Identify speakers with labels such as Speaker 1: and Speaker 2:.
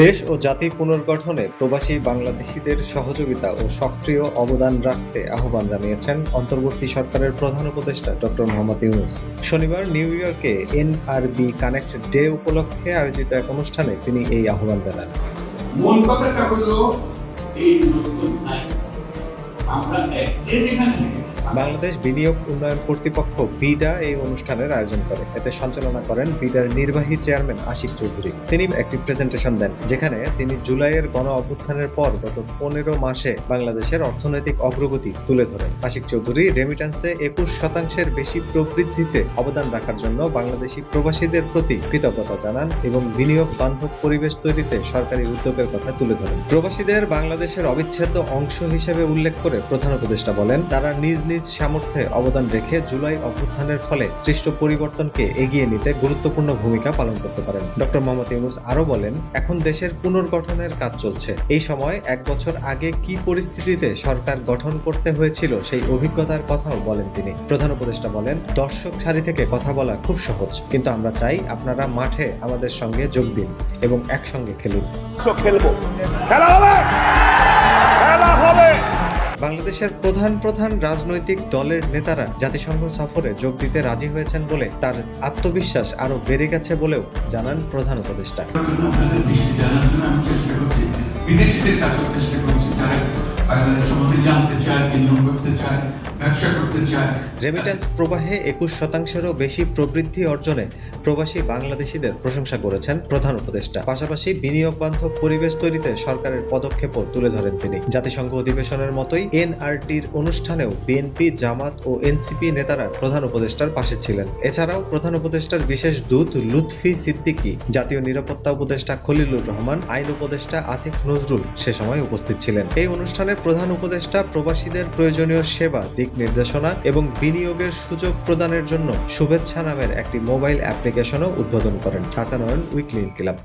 Speaker 1: দেশ ও জাতি পুনর্গঠনে প্রবাসী বাংলাদেশিদের সহযোগিতা ও সক্রিয় অবদান রাখতে আহ্বান জানিয়েছেন অন্তর্বর্তী সরকারের প্রধান উপদেষ্টা ডক্টর মোহাম্মদ ইউনূস। শনিবার নিউ ইয়র্কে এনআরবি কানেক্ট ডে উপলক্ষে আয়োজিত এক অনুষ্ঠানে তিনি এই আহ্বান জানান।
Speaker 2: মূল কথাটা হলো এই নতুন আইন আমরা যেখানে
Speaker 1: বাংলাদেশ বিনিয়োগ উন্নয়ন কর্তৃপক্ষ বিডা এই অনুষ্ঠানের আয়োজন করে। এতে সঞ্চালনা করেন বিডার নির্বাহী চেয়ারম্যান আশিক চৌধুরী। তিনি একটি প্রেজেন্টেশন দেন, যেখানে তিনি জুলাইয়ের গণ অভ্যুত্থানের পর গত 15 মাসে বাংলাদেশের অর্থনৈতিক অগ্রগতি তুলে ধরেন। আশিক চৌধুরী রেমিট্যান্সে 21% বেশি প্রবৃদ্ধিতে অবদান রাখার জন্য বাংলাদেশি প্রবাসীদের প্রতি কৃতজ্ঞতা জানান এবং বিনিয়োগ বান্ধব পরিবেশ তৈরিতে সরকারি উদ্যোগের কথা তুলে ধরেন। প্রবাসীদের বাংলাদেশের অবিচ্ছেদ্য অংশ হিসেবে উল্লেখ করে প্রধান উপদেষ্টা বলেন, তারা নিজ নিজ সামর্থ্যে অবদান রেখে জুলাই অভ্যুত্থানের ফলে সৃষ্ট পরিবর্তনকে এগিয়ে নিতে গুরুত্বপূর্ণ ভূমিকা পালন করতে পারেন। ডক্টর মোহাম্মদ ইউনূস আরো বলেন, এখন দেশের পুনর্গঠনের কাজ চলছে। এই সময় 1 বছর আগে কি পরিস্থিতিতে সরকার গঠন করতে হয়েছিল সেই অভিজ্ঞতার কথাও বলেন তিনি। প্রধান উপদেষ্টা বলেন, দর্শক সারি থেকে কথা বলা খুব সহজ, কিন্তু আমরা চাই আপনারা মাঠে আমাদের সঙ্গে যোগ দিন এবং একসঙ্গে খেলুন। বাংলাদেশের প্রধান রাজনৈতিক দলের নেতারা জাতিসংঘ সফরে যোগ দিতে রাজি হয়েছেন বলে তার আত্মবিশ্বাস আরো বেড়ে গেছে বলেও জানান প্রধান উপদেষ্টা।
Speaker 2: বিদেশিদের কাছেও চেষ্টা করছি, যারা বাংলাদেশ সম্বন্ধে জানতে চায়, বিনিয়োগ করতে চায়, ব্যবসা করতে চায়।
Speaker 1: রেমিট্যান্স প্রবাহে 21%-এরও বেশি প্রবৃদ্ধি অর্জনে প্রবাসী বাংলাদেশিদের প্রশংসা করেছেন প্রধান উপদেষ্টা। পাশাপাশি বিনিয়োগ বান্ধব পরিবেশ তৈরিতে সরকারের পদক্ষেপও তুলে ধরেন তিনি। জাতিসংঘ অধিবেশনের মতোই এনআরটির অনুষ্ঠানেও বিএনপি, জামাত ও এনসিপি নেতারা প্রধান উপদেষ্টার পাশে ছিলেন। এছাড়াও প্রধান উপদেষ্টার বিশেষ দূত লুৎফি সিদ্দিকী, জাতীয় নিরাপত্তা উপদেষ্টা খলিলুর রহমান, আইন উপদেষ্টা আসিফ নজরুল সে সময় উপস্থিত ছিলেন। এই অনুষ্ঠানে প্রধান উপদেষ্টা প্রবাসীদের প্রয়োজনীয় সেবা, দিক নির্দেশনা এবং বিনিয়োগের সুযোগ প্রদানের জন্য শুভেচ্ছা নামের একটি মোবাইল অ্যাপ্লিকেশনও উদ্বোধন করেন। হাসান ওয়ারেন, উইকলি ইনকিলাব।